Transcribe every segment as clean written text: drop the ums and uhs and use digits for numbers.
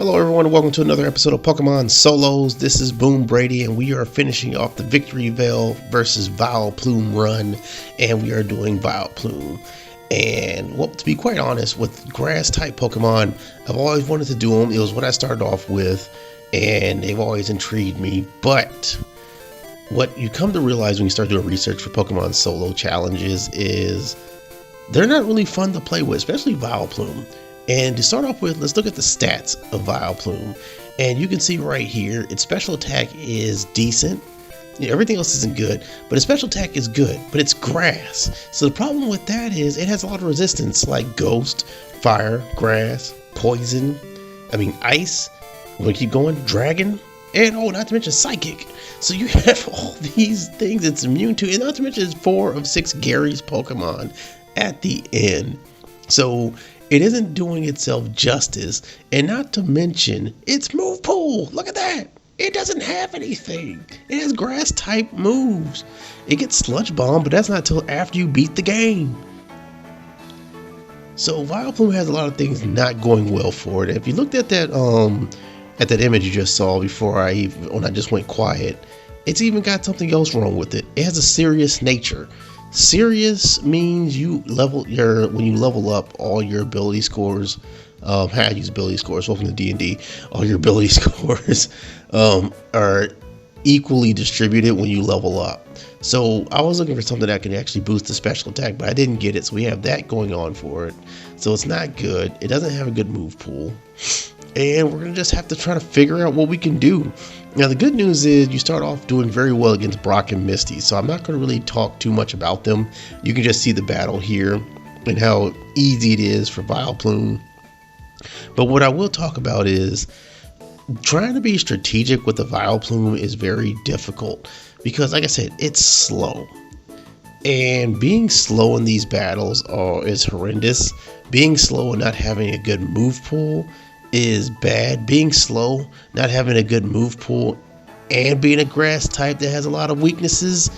Hello everyone and welcome to another episode of Pokemon Solos. This is Boom Brady and we are finishing off the Victreebel versus Vileplume run, and we are doing Vileplume. And well, to be quite honest, with grass type Pokemon, I've always wanted to do them. It was what I started off with and they've always intrigued me. But what you come to realize when you start doing research for Pokemon Solo challenges is they're not really fun to play with, especially Vileplume. And to start off with, let's look at the stats of Vileplume. And you can see right here, its special attack is decent. You know, everything else isn't good, but its special attack is good, but it's grass. So the problem with that is it has a lot of resistance like ghost, fire, grass, poison, ice. We're gonna keep going, dragon, and not to mention psychic. So you have all these things it's immune to, and not to mention it's 4 of 6 Gary's Pokemon at the end. So it isn't doing itself justice, and not to mention its move pool. Look at that. It doesn't have anything. It has grass type moves. It gets Sludge Bomb, but that's not until after you beat the game. So Vileplume has a lot of things not going well for it. If you looked at that image you just saw before when I just went quiet, it's even got something else wrong with it. It has a serious nature. Serious means when you level up, all your ability scores, I use ability scores, welcome to D&D, all your ability scores are equally distributed when you level up. So I was looking for something that can actually boost the special attack, but I didn't get it, so we have that going on for it. So it's not good. It doesn't have a good move pool, and we're going to just have to try to figure out what we can do. Now, the good news is you start off doing very well against Brock and Misty, so I'm not going to really talk too much about them. You can just see the battle here and how easy it is for Vileplume. But what I will talk about is trying to be strategic with the Vileplume is very difficult because, like I said, it's slow. And being slow in these battles is horrendous. Being slow and not having a good move pool is bad. Being slow, not having a good move pool, and being a grass type that has a lot of weaknesses,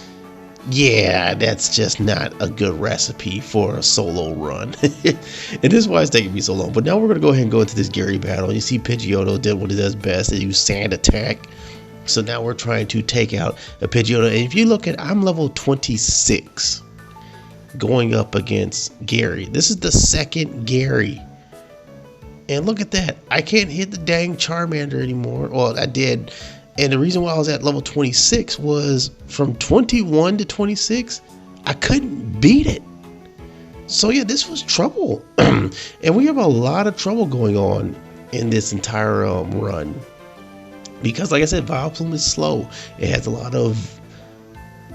yeah, that's just not a good recipe for a solo run. And this is why it's taking me so long. But now we're going to go ahead and go into this Gary battle. You see Pidgeotto did what it does best. They use Sand Attack. So now we're trying to take out a Pidgeotto. And if you look at, I'm level 26 going up against Gary. This is the second Gary. And look at that. I can't hit the dang Charmander anymore. Well, I did. And the reason why I was at level 26 was from 21 to 26, I couldn't beat it. So yeah, this was trouble. And we have a lot of trouble going on in this entire run. Because like I said, Vileplume is slow. It has a lot of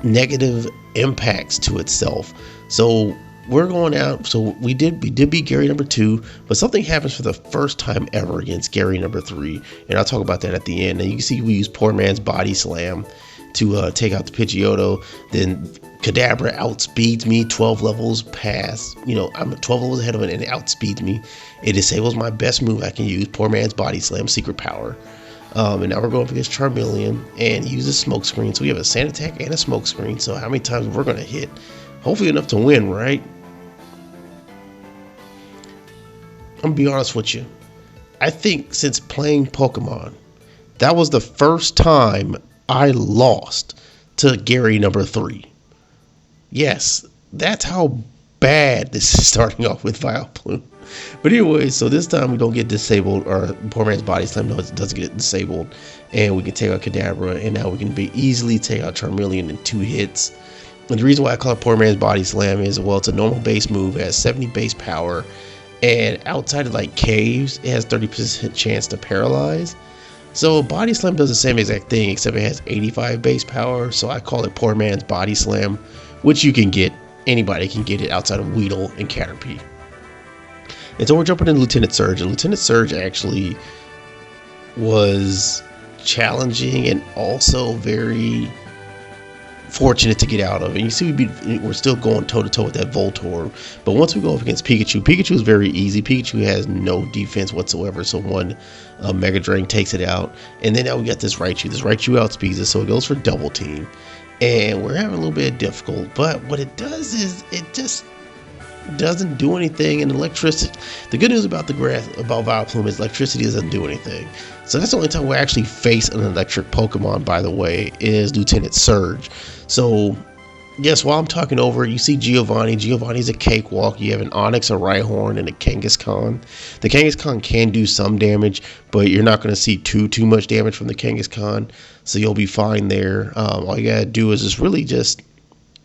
negative impacts to itself. So we're going out. So we did beat Gary number 2, but something happens for the first time ever against Gary number 3, and I'll talk about that at the end. And you can see we use Poor Man's Body Slam to take out the Pidgeotto. Then Kadabra outspeeds me 12 levels past. I'm 12 levels ahead of it, and it outspeeds me. It disables my best move I can use, Poor Man's Body Slam, Secret Power. And now we're going up against Charmeleon, and he uses Smoke Screen. So we have a Sand Attack and a Smoke Screen. So how many times we're going to hit? Hopefully enough to win, right? I'm gonna be honest with you. I think since playing Pokemon, that was the first time I lost to Gary number 3. Yes, that's how bad this is starting off with Vileplume. But anyway, so this time we don't get disabled, or Poor Man's Body Slam doesn't get disabled, and we can take out Kadabra, and now we can easily take out Charmeleon in 2 hits. And the reason why I call it Poor Man's Body Slam is, well, it's a normal base move, it has 70 base power, and outside of like caves, it has 30% chance to paralyze. So Body Slam does the same exact thing, except it has 85 base power, so I call it Poor Man's Body Slam, which you can get, anybody can get it outside of Weedle and Caterpie. And so we're jumping into Lieutenant Surge, and Lieutenant Surge actually was challenging and also very fortunate to get out of. And you see we're still going toe to toe with that Voltorb, but once we go up against Pikachu is very easy. Pikachu has no defense whatsoever, so one Mega Drain takes it out. And then now we got this Raichu outspeeds us, so it goes for double team, and we're having a little bit of difficult. But what it does is doesn't do anything, and electricity. The good news about the grass about Vileplume is electricity doesn't do anything. So that's the only time we actually face an electric Pokemon, by the way, is Lieutenant Surge. So yes, while I'm talking over, you see Giovanni. Giovanni's a cakewalk. You have an Onix, a Rhyhorn, and a Kangaskhan. The Kangaskhan can do some damage, but you're not going to see too much damage from the Kangaskhan, so you'll be fine there. All you gotta do is just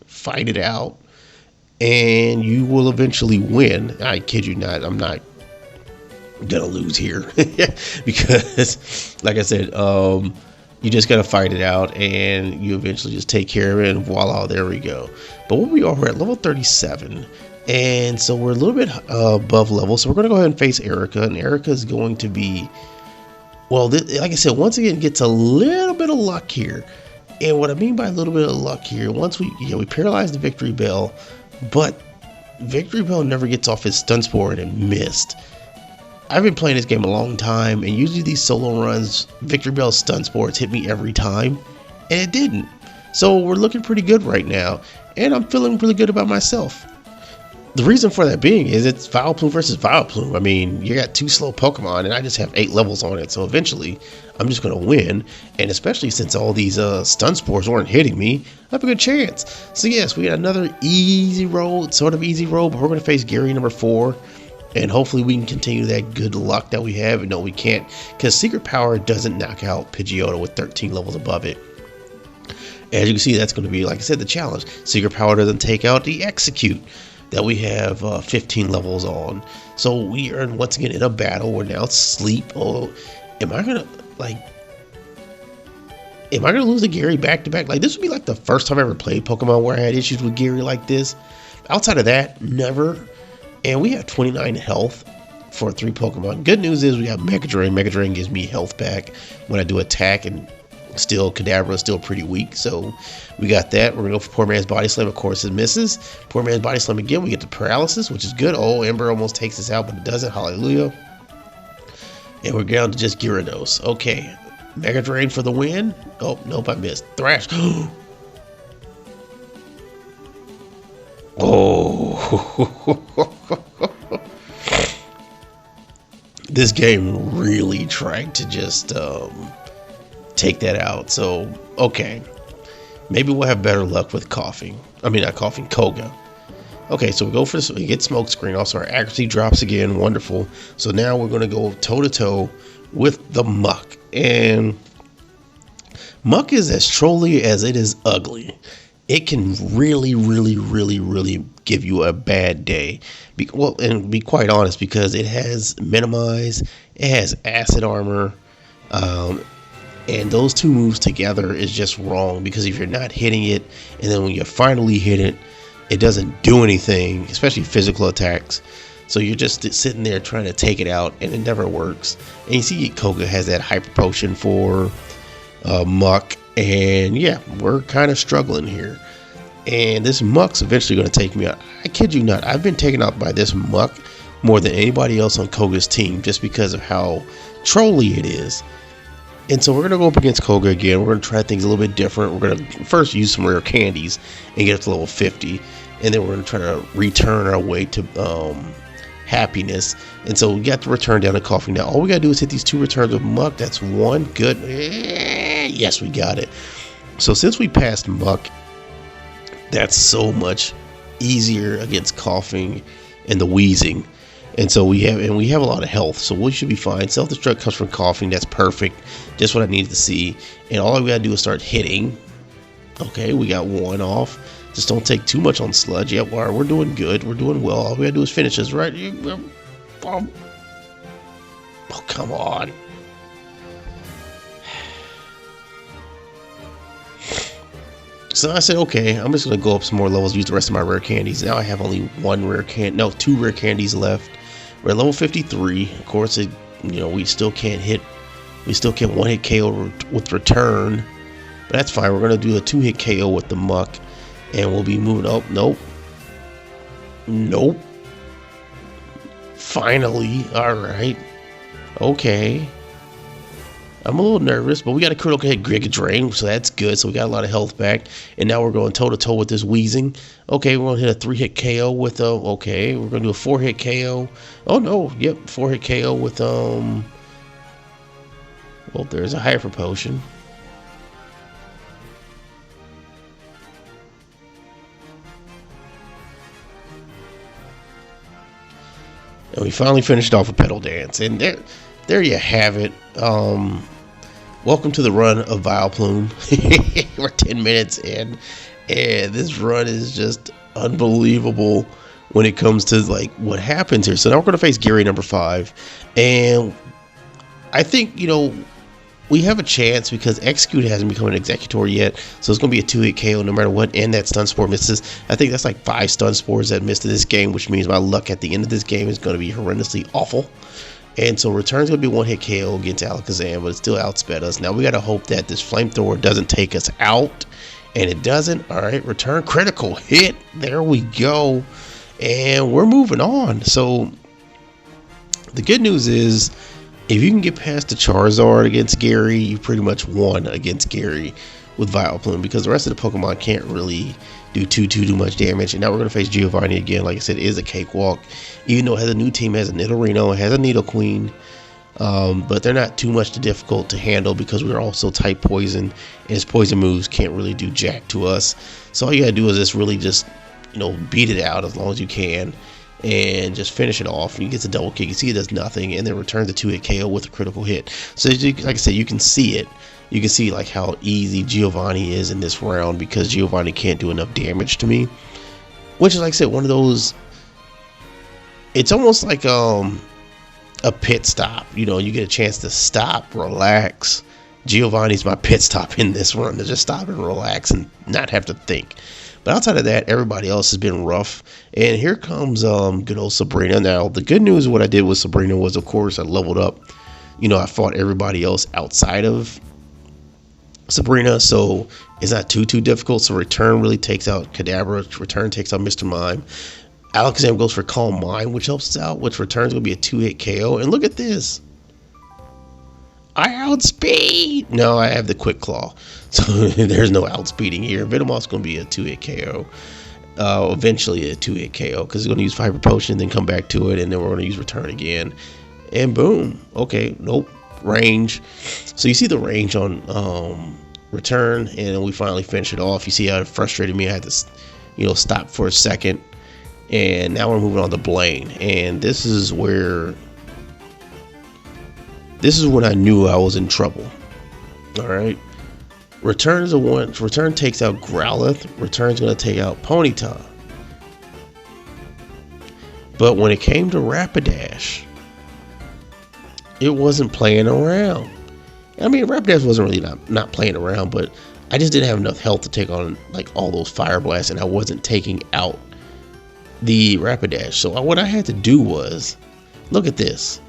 fight it out, and you will eventually win. I kid you not. I'm not gonna lose here because, like I said, you just gotta fight it out, and you eventually just take care of it, and voila, there we go. But what we are, we're at level 37, and so we're a little bit above level. So we're gonna go ahead and face Erica, and Erica is going to be, well, like I said, once again, gets a little bit of luck here. And what I mean by a little bit of luck here, once we paralyzed the Victreebel, but Victreebel never gets off his stun spore and it missed. I've been playing this game a long time, and usually these solo runs, Victreebel's stun spores hit me every time, and it didn't. So we're looking pretty good right now, and I'm feeling really good about myself. The reason for that being is it's Vileplume versus Vileplume. I mean, you got 2 slow Pokemon, and I just have 8 levels on it, so eventually I'm just going to win, and especially since all these stun spores weren't hitting me, I have a good chance. So yes, we got another easy road, sort of easy road, but we're going to face Gary number 4. And hopefully we can continue that good luck that we have. And no, we can't, because Secret Power doesn't knock out Pidgeotto with 13 levels above it. As you can see, that's going to be, like I said, the challenge. Secret Power doesn't take out the Execute that we have 15 levels on. So we are once again in a battle. We're now Sleep. Oh, am I going to lose to Gary back to back? Like, this would be like the first time I ever played Pokemon where I had issues with Gary like this. Outside of that, never. And we have 29 health for 3 Pokemon. Good news is we have Mega Drain. Mega Drain gives me health back when I do attack, and still Kadabra is still pretty weak. So we got that. We're going to go for Poor Man's Body Slam. Of course, it misses. Poor Man's Body Slam again. We get the Paralysis, which is good. Oh, Ember almost takes us out, but it doesn't. Hallelujah. And we're down to just Gyarados. Okay. Mega Drain for the win. Oh, nope, I missed. Thrash. Oh, this game really tried to just take that out. So, okay, maybe we'll have better luck with coughing. I mean, not coughing, Koga. Okay, so we go for this. We get Smoke Screen. Also, our accuracy drops again. Wonderful. So now we're going to go toe to toe with the Muck, and Muck is as trolly as it is ugly. It can really give you a bad day. And be quite honest, because it has Minimize, it has Acid Armor, and those 2 moves together is just wrong, because if you're not hitting it, and then when you finally hit it, it doesn't do anything, especially physical attacks. So you're just sitting there trying to take it out, and it never works. And you see Koga has that Hyper Potion for Muck. And yeah, we're kind of struggling here. And this Muck's eventually going to take me out. I kid you not, I've been taken out by this Muck more than anybody else on Koga's team, just because of how trolly it is. And so we're going to go up against Koga again. We're going to try things a little bit different. We're going to first use some rare candies and get up to level 50. And then we're going to try to return our way to happiness. And so we got to return down to coughing. Now all we got to do is hit these 2 returns with Muck. That's 1. Good. Yes, we got it. So since we passed Muck, that's so much easier against coughing and the wheezing. And so we have a lot of health, so we should be fine. Self-destruct comes from coughing. That's perfect. Just what I needed to see. And all we gotta do is start hitting. Okay, we got 1 off. Just don't take too much on Sludge. Yeah, we're doing good. We're doing well. All we gotta do is finish this, right? Oh, come on. So I said, okay, I'm just going to go up some more levels, use the rest of my rare candies. Now I have only 2 rare candies left. We're at level 53. Of course, we still can't 1-hit KO with return. But that's fine. We're going to do a 2-hit KO with the Muck. And we'll be moving up. Nope. Finally. All right. Okay. I'm a little nervous, but we got a critical hit Giga Drain, so that's good. So we got a lot of health back. And now we're going toe-to-toe with this Wheezing. Okay, we're going to hit a 3-hit KO with, okay, we're going to do a 4-hit KO. Oh, no, yep, 4-hit KO with, well, there's a Hyper Potion. And we finally finished off with Petal Dance. And there you have it. Welcome to the run of Vileplume. We're 10 minutes in, and this run is just unbelievable when it comes to like what happens here. So now we're going to face Gary number 5, and I think, you know, we have a chance because Execute hasn't become an Executor yet, so it's going to be a 2-hit KO no matter what, and that Stun Spore misses. I think that's like 5 Stun Spores that missed in this game, which means my luck at the end of this game is going to be horrendously awful. And so Return's going to be 1-hit KO against Alakazam, but it still outsped us. Now we got to hope that this Flamethrower doesn't take us out, and it doesn't. All right, Return critical hit. There we go. And we're moving on. So the good news is, if you can get past the Charizard against Gary, you pretty much won against Gary with Vileplume, because the rest of the Pokemon can't really do too much damage. And now we're going to face Giovanni again. Like I said, it is a cakewalk, even though it has a new team, has a Nidorino, it has a Nidoqueen, but they're not too much difficult to handle because we're also type poison, and his poison moves can't really do jack to us. So all you gotta do is just you know, beat it out as long as you can and just finish it off. You get the double kick, you see it does nothing, and then returns the 2-hit KO with a critical hit. So like I said, you can see it. You can see like how easy Giovanni is in this round, because Giovanni can't do enough damage to me, which is, like I said, one of those, it's almost like a pit stop. You know, you get a chance to stop, relax. Giovanni's my pit stop in this run, to just stop and relax and not have to think. But outside of that, everybody else has been rough. And here comes good old Sabrina. Now, the good news of what I did with Sabrina was, of course, I leveled up. You know, I fought everybody else outside of Sabrina, so it's not too difficult. So Return really takes out Kadabra. Return takes out Mr. Mime. Alakazam goes for Calm Mind, which helps us out, which Return's going to be a 2-hit KO. And look at this. I outspeed. No, I have the Quick Claw, so there's no outspeeding here. Venomoth's going to be a 2-hit KO. Eventually a 2-hit KO, because it's going to use Hyper Potion, then come back to it, and then we're going to use Return again. And boom. Okay, nope. Range. So you see the range on Return, and we finally finish it off. You see how it frustrated me. I had to, you know, stop for a second. And now we're moving on to Blaine. And this is when I knew I was in trouble. Alright. Return is Return takes out Growlithe. Return's gonna take out Ponyta. But when it came to Rapidash, it wasn't playing around. I mean, Rapidash wasn't really not playing around, but I just didn't have enough health to take on like all those Fire Blasts, and I wasn't taking out the Rapidash. So what I had to do was, look at this.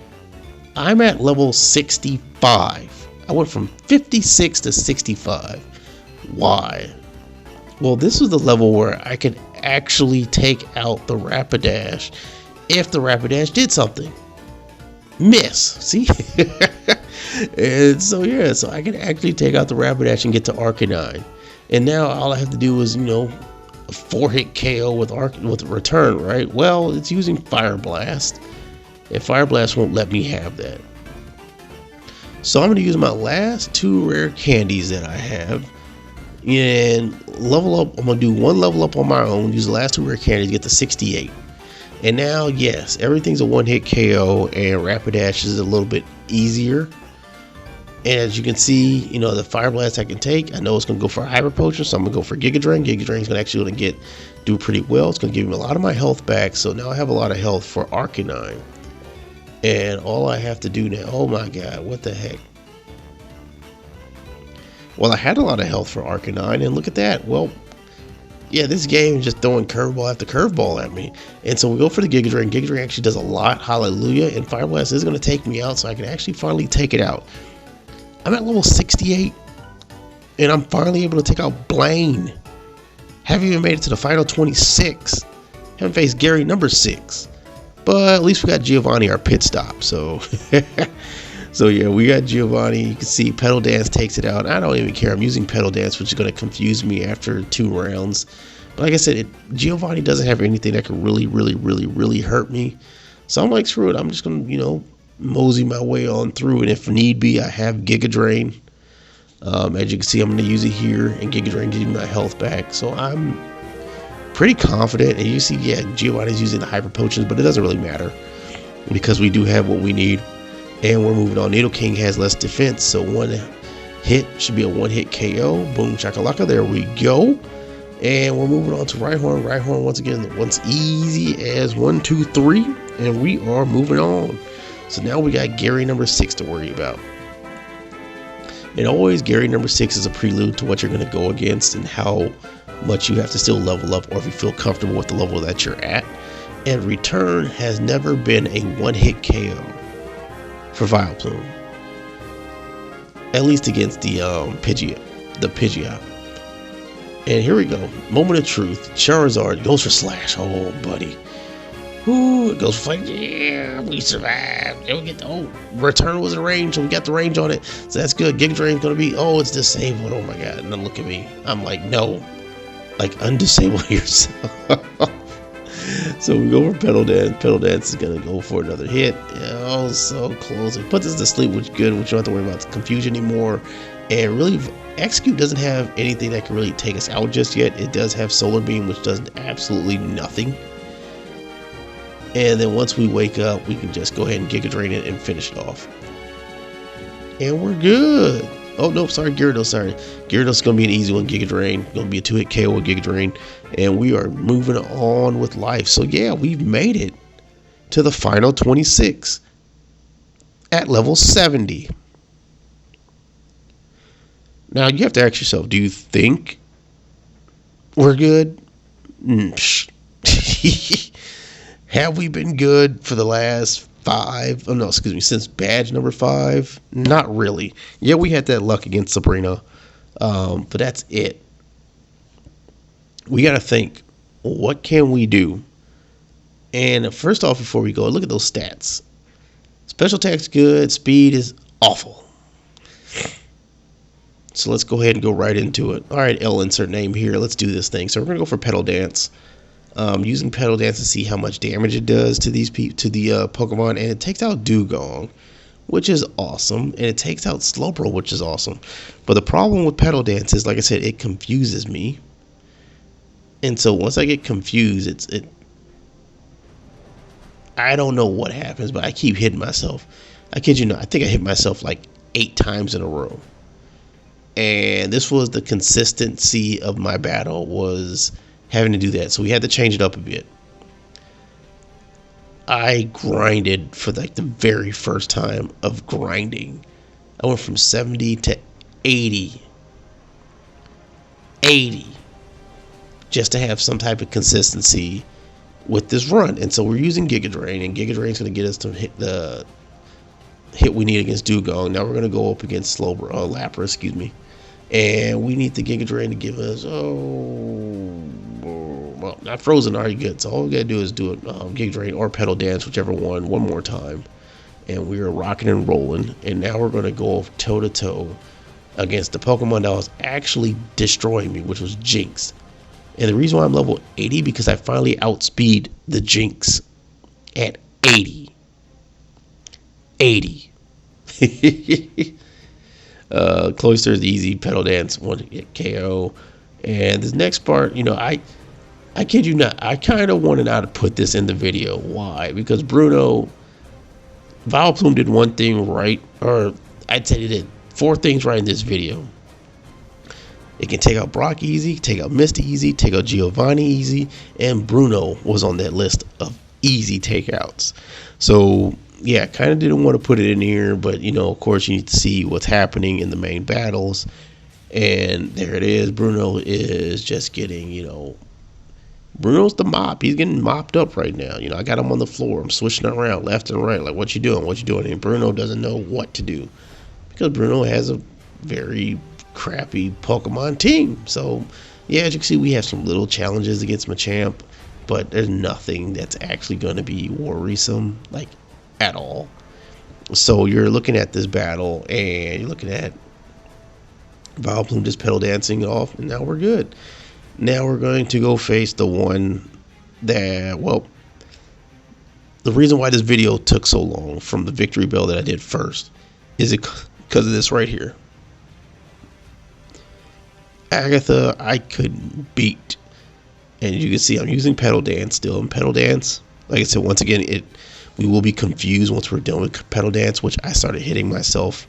I'm at level 65. I went from 56 to 65. Why? Well, this is the level where I could actually take out the Rapidash if the Rapidash did something. Miss. See? And so yeah, so I can actually take out the Rapidash and get to Arcanine. And now all I have to do is, you know, a 4-hit KO with Return, right? Well, it's using Fire Blast, and Fire Blast won't let me have that. So I'm going to use my last 2 rare candies that I have and level up. I'm going to do 1 level up on my own, use the last 2 rare candies, get to 68. And now, yes, everything's a 1-hit KO, and Rapidash is a little bit easier. And as you can see, you know, the Fire Blast I can take, I know it's going to go for a Hyper Potion, so I'm going to go for Giga Drain. Giga Drain is actually going to do pretty well. It's going to give me a lot of my health back, so now I have a lot of health for Arcanine. And all I have to do now, oh my god, what the heck. Well, I had a lot of health for Arcanine, and look at that. Well, yeah, this game is just throwing curveball after curveball at me. And so we go for the Giga Drain. Giga Drain actually does a lot, hallelujah, and Fire Blast is going to take me out, so I can actually finally take it out. I'm at level 68, and I'm finally able to take out Blaine. Haven't even made it to the final 26. Haven't faced Gary number 6. But at least we got Giovanni, our pit stop. So So yeah, we got Giovanni. You can see Pedal Dance takes it out. I don't even care. I'm using Pedal Dance, which is going to confuse me after 2 rounds. But like I said, Giovanni doesn't have anything that can really hurt me. So I'm like, screw it. I'm just going to, mosey my way on through. And if need be, I have Giga Drain. As you can see, I'm going to use it here. And Giga Drain gives me my health back. So I'm pretty confident. And you see, yeah, Giovanni's using the Hyper Potions, but it doesn't really matter because we do have what we need. And we're moving on. Nidoking has less defense, so 1 hit should be a 1-hit KO. Boom, shakalaka. There we go. And we're moving on to Rhyhorn. Rhyhorn, once again, once easy as 1, 2, 3. And we are moving on. So now we got Gary number 6 to worry about. And always Gary number 6 is a prelude to what you're going to go against and how much you have to still level up, or if you feel comfortable with the level that you're at. And Return has never been a 1-hit KO for Vileplume, at least against the Pidgeot. And here we go, moment of truth. Charizard goes for Slash. Oh, buddy. Ooh, it goes for Fight. Yeah, we survived. And we get Return was in range, so we got the range on it. So that's good. Giga Drain's gonna be. Oh, it's disabled. Oh my God! And then look at me. I'm like, no, like undisable yourself. So we go for Pedal Dance. Pedal Dance is going to go for another hit. Oh, so close. It puts us to sleep, which is good. We don't have to worry about the confusion anymore. And really, Execute doesn't have anything that can really take us out just yet. It does have Solar Beam, which does absolutely nothing. And then once we wake up, we can just go ahead and Giga Drain it and finish it off. And we're good. Oh, no, sorry, Gyarados, sorry. Gyarados is going to be an easy one, Giga Drain. Going to be a 2-hit KO with Giga Drain. And we are moving on with life. So, yeah, we've made it to the final 26 at level 70. Now, you have to ask yourself, do you think we're good? Have we been good for the last 5? Oh, no, excuse me, since badge number 5? Not really. Yeah, we had that luck against Sabrina, but that's it. We got to think, what can we do? And first off, before we go, look at those stats. Special attack's good. Speed is awful. So let's go ahead and go right into it. All right, L insert name here. Let's do this thing. So we're going to go for Pedal Dance. Using Pedal Dance to see how much damage it does to these Pokemon. And it takes out Dugong, which is awesome. And it takes out Slowbro, which is awesome. But the problem with Pedal Dance is, like I said, it confuses me. And so once I get confused, I don't know what happens, but I keep hitting myself. I kid you not. I think I hit myself like 8 times in a row. And this was the consistency of my battle, was having to do that. So we had to change it up a bit. I grinded for like the very first time of grinding. I went from 70 to 80. 80. Just to have some type of consistency with this run. And so we're using Giga Drain, and Giga Drain's going to get us to hit the hit we need against Dugong. Now we're going to go up against Lapras, excuse me. And we need the Giga Drain to give us, well, not Frozen, already good. So all we got to do is do it, Giga Drain or Pedal Dance, whichever one more time. And we are rocking and rolling. And now we're going to go toe-to-toe against the Pokemon that was actually destroying me, which was Jinx. And the reason why I'm level 80, because I finally outspeed the Jinx at 80. 80. Cloister is easy. Pedal Dance, 1-hit KO. And this next part, I kid you not, I kind of wanted now to put this in the video. Why? Because Vileplume did one thing right, or I'd say he did 4 things right in this video. It can take out Brock easy, take out Misty easy, take out Giovanni easy, and Bruno was on that list of easy takeouts. So, yeah, kind of didn't want to put it in here, but, of course, you need to see what's happening in the main battles. And there it is. Bruno is just getting, Bruno's the mop. He's getting mopped up right now. I got him on the floor. I'm switching around left and right. Like, what you doing? What you doing? And Bruno doesn't know what to do because Bruno has a very crappy Pokemon team. So, yeah, as you can see, we have some little challenges against Machamp, but there's nothing that's actually going to be worrisome, like, at all. So you're looking at this battle, and you're looking at Vileplume just pedal dancing off, and now we're good. Now we're going to go face the one that, well, the reason why this video took so long from the Victreebel that I did first is it because of this right here. Agatha, I couldn't beat. And you can see I'm using pedal dance still. And pedal dance, like I said, once again, we will be confused once we're done with pedal dance, which I started hitting myself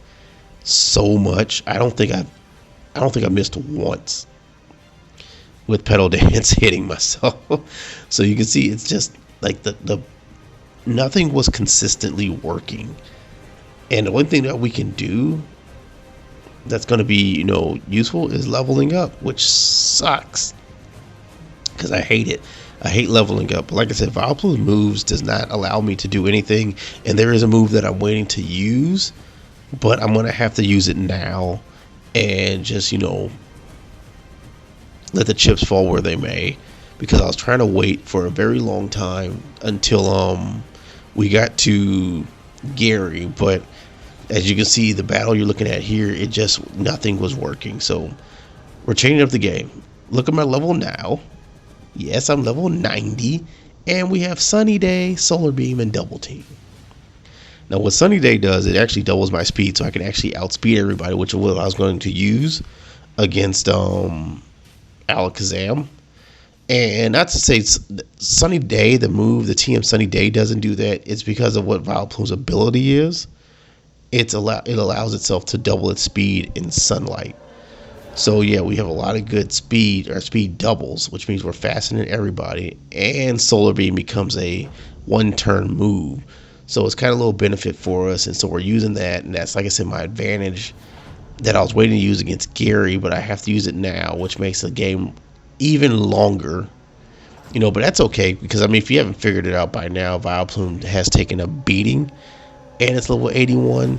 so much. I don't think I missed once with pedal dance hitting myself. So you can see it's just like the nothing was consistently working. And the one thing that we can do that's going to be, useful is leveling up, which sucks because I hate it. I hate leveling up. But like I said, Vileplume moves does not allow me to do anything, and there is a move that I'm waiting to use, but I'm going to have to use it now and just, let the chips fall where they may, because I was trying to wait for a very long time until we got to Gary. But as you can see, the battle you're looking at here, it just nothing was working. So we're changing up the game. Look at my level now. Yes, I'm level 90, and we have Sunny Day, Solar Beam, and Double Team. Now what Sunny Day does, it actually doubles my speed, so I can actually outspeed everybody, which is what I was going to use against Alakazam. And not to say Sunny Day, the move, the TM Sunny Day doesn't do that. It's because of what Vileplume's ability is. It allows itself to double its speed in sunlight. So yeah, we have a lot of good speed. Our speed doubles, which means we're faster than everybody. And Solar Beam becomes a one-turn move. So it's kind of a little benefit for us. And so we're using that. And that's, like I said, my advantage that I was waiting to use against Gary. But I have to use it now, which makes the game even longer. But that's okay. Because, if you haven't figured it out by now, Vileplume has taken a beating. And it's level 81.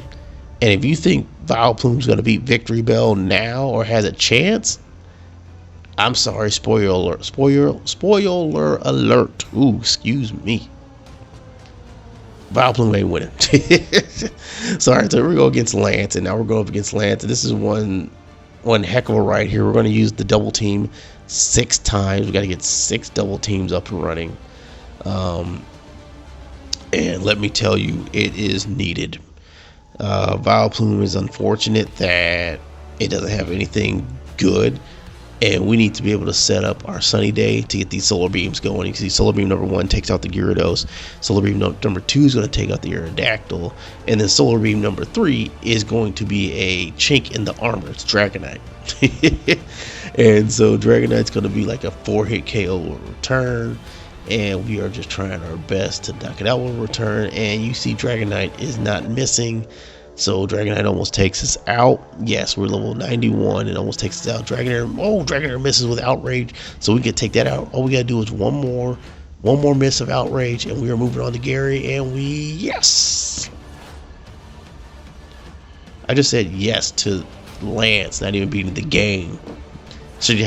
And if you think Vileplume's going to beat Victreebel now or has a chance, I'm sorry, spoiler alert. Spoiler alert. Ooh, excuse me. Vileplume ain't winning. So, all right, so we're going against Lance, and now we're going up against Lance. And this is one heck of a ride here. We're going to use the double team 6 times. We got to get 6 double teams up and running. And let me tell you, it is needed. Vileplume is unfortunate that it doesn't have anything good, and we need to be able to set up our Sunny Day to get these Solar Beams going. You can see Solar Beam number 1 takes out the Gyarados, Solar Beam number 2 is going to take out the Aerodactyl, and then Solar Beam number 3 is going to be a chink in the armor. It's Dragonite. And so Dragonite's going to be like a 4-hit KO return, and we are just trying our best to knock it out with a return. And you see Dragonite is not missing, so Dragonite almost takes us out. Yes, we're level 91 and almost takes us out. Dragonair misses with Outrage, so we can take that out. All we gotta do is one more miss of Outrage, and we are moving on to Gary. And yes, I just said yes to Lance not even beating the game. It shows you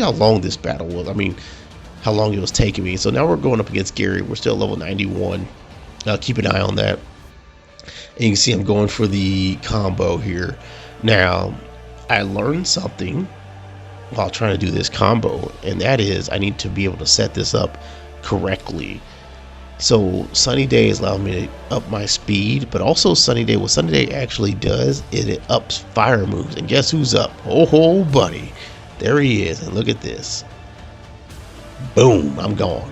how long this battle was. How long it was taking me. So now we're going up against Gary. We're still level 91. Keep an eye on that. And you can see I'm going for the combo here. Now, I learned something while trying to do this combo, and that is I need to be able to set this up correctly. So Sunny Day is allowing me to up my speed, but also Sunny Day, what Sunny Day actually does is it ups fire moves. And guess who's up? Oh, buddy. There he is. And look at this. Boom, I'm gone.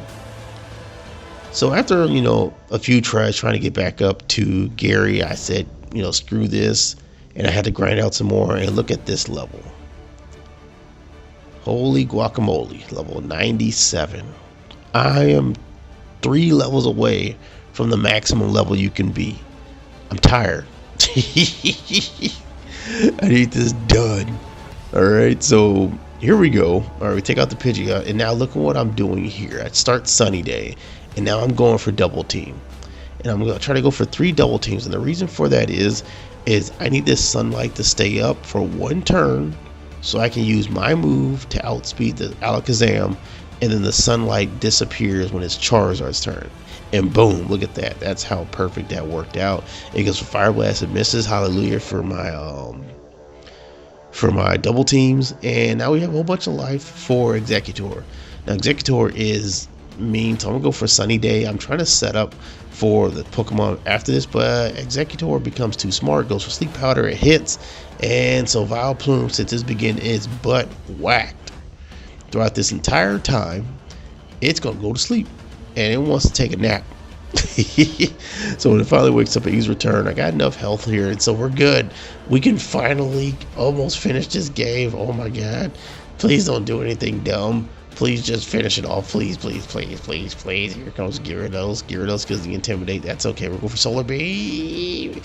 So after, a few tries trying to get back up to Gary, I said, screw this. And I had to grind out some more. And look at this level. Holy guacamole, level 97. I am 3 levels away from the maximum level you can be. I'm tired. I need this done. All right, so here we go. All right, we take out the Pidgeot, and now look at what I'm doing here. I start Sunny Day, and now I'm going for double team, and I'm going to try to go for 3 double teams. And the reason for that is I need this sunlight to stay up for 1 turn, so I can use my move to outspeed the Alakazam, and then the sunlight disappears when it's Charizard's turn. And boom, look at that. That's how perfect that worked out. It goes for Fire Blast and misses. Hallelujah for my double teams. And now we have a whole bunch of life for Executor. Now Executor is mean, so I'm gonna go for Sunny Day. I'm trying to set up for the Pokemon after this, but Executor becomes too smart, goes for Sleep Powder, it hits, and so Vileplume, since this begin, is butt whacked. Throughout this entire time, it's gonna go to sleep, and it wants to take a nap. So when it finally wakes up at E's return, I got enough health here, and so we're good. We can finally almost finish this game. Oh my god. Please don't do anything dumb. Please just finish it off. Please, please, please, please, please. Here comes Gyarados. Gyarados gives the Intimidate. That's okay. We'll go for Solar Beam.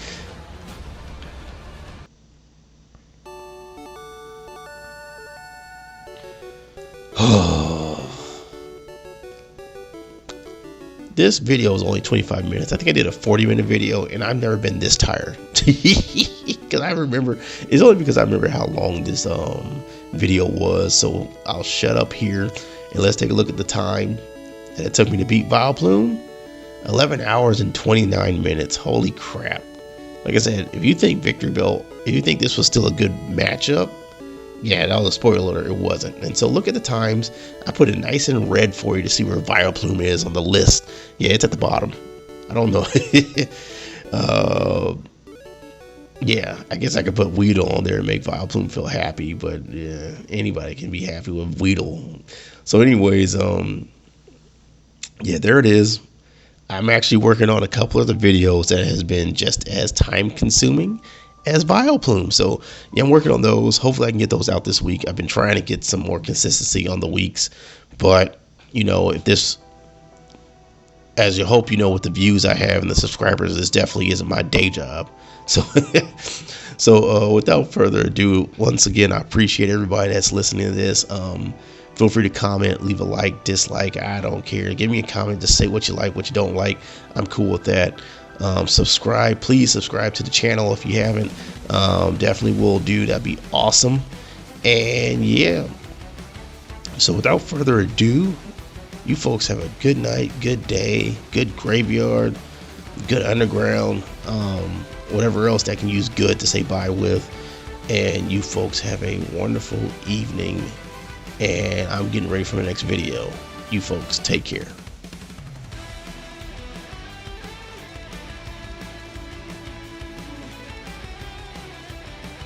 This video is only 25 minutes. I think I did a 40-minute video, and I've never been this tired. Because I remember, it's only because I remember how long this video was. So I'll shut up here, and let's take a look at the time that it took me to beat Vileplume. 11 hours and 29 minutes. Holy crap. Like I said, if you think Victreebel, if you think this was still a good matchup, yeah, that was a spoiler alert, it wasn't. And so look at the times. I put it nice and red for you to see where Vileplume is on the list. Yeah, it's at the bottom. I don't know. Yeah, I guess I could put Weedle on there and make Vileplume feel happy, but yeah, anybody can be happy with Weedle. So anyways, yeah, there it is. I'm actually working on a couple of the videos that has been just as time consuming as Vileplume. So yeah, I'm working on those. Hopefully I can get those out this week. I've been trying to get some more consistency on the weeks, but you know, if this, as you hope you know, with the views I have and the subscribers, this definitely isn't my day job. So without further ado, once again, I appreciate everybody that's listening to this. Feel free to comment, leave a like, dislike, I don't care. Give me a comment, just say what you like, what you don't like. I'm cool with that. Subscribe, please subscribe to the channel if you haven't. Definitely will do, that'd be awesome. And yeah, so without further ado, you folks have a good night, good day, good graveyard, good underground, whatever else that can use good to say bye with. And you folks have a wonderful evening, and I'm getting ready for the next video. You folks take care.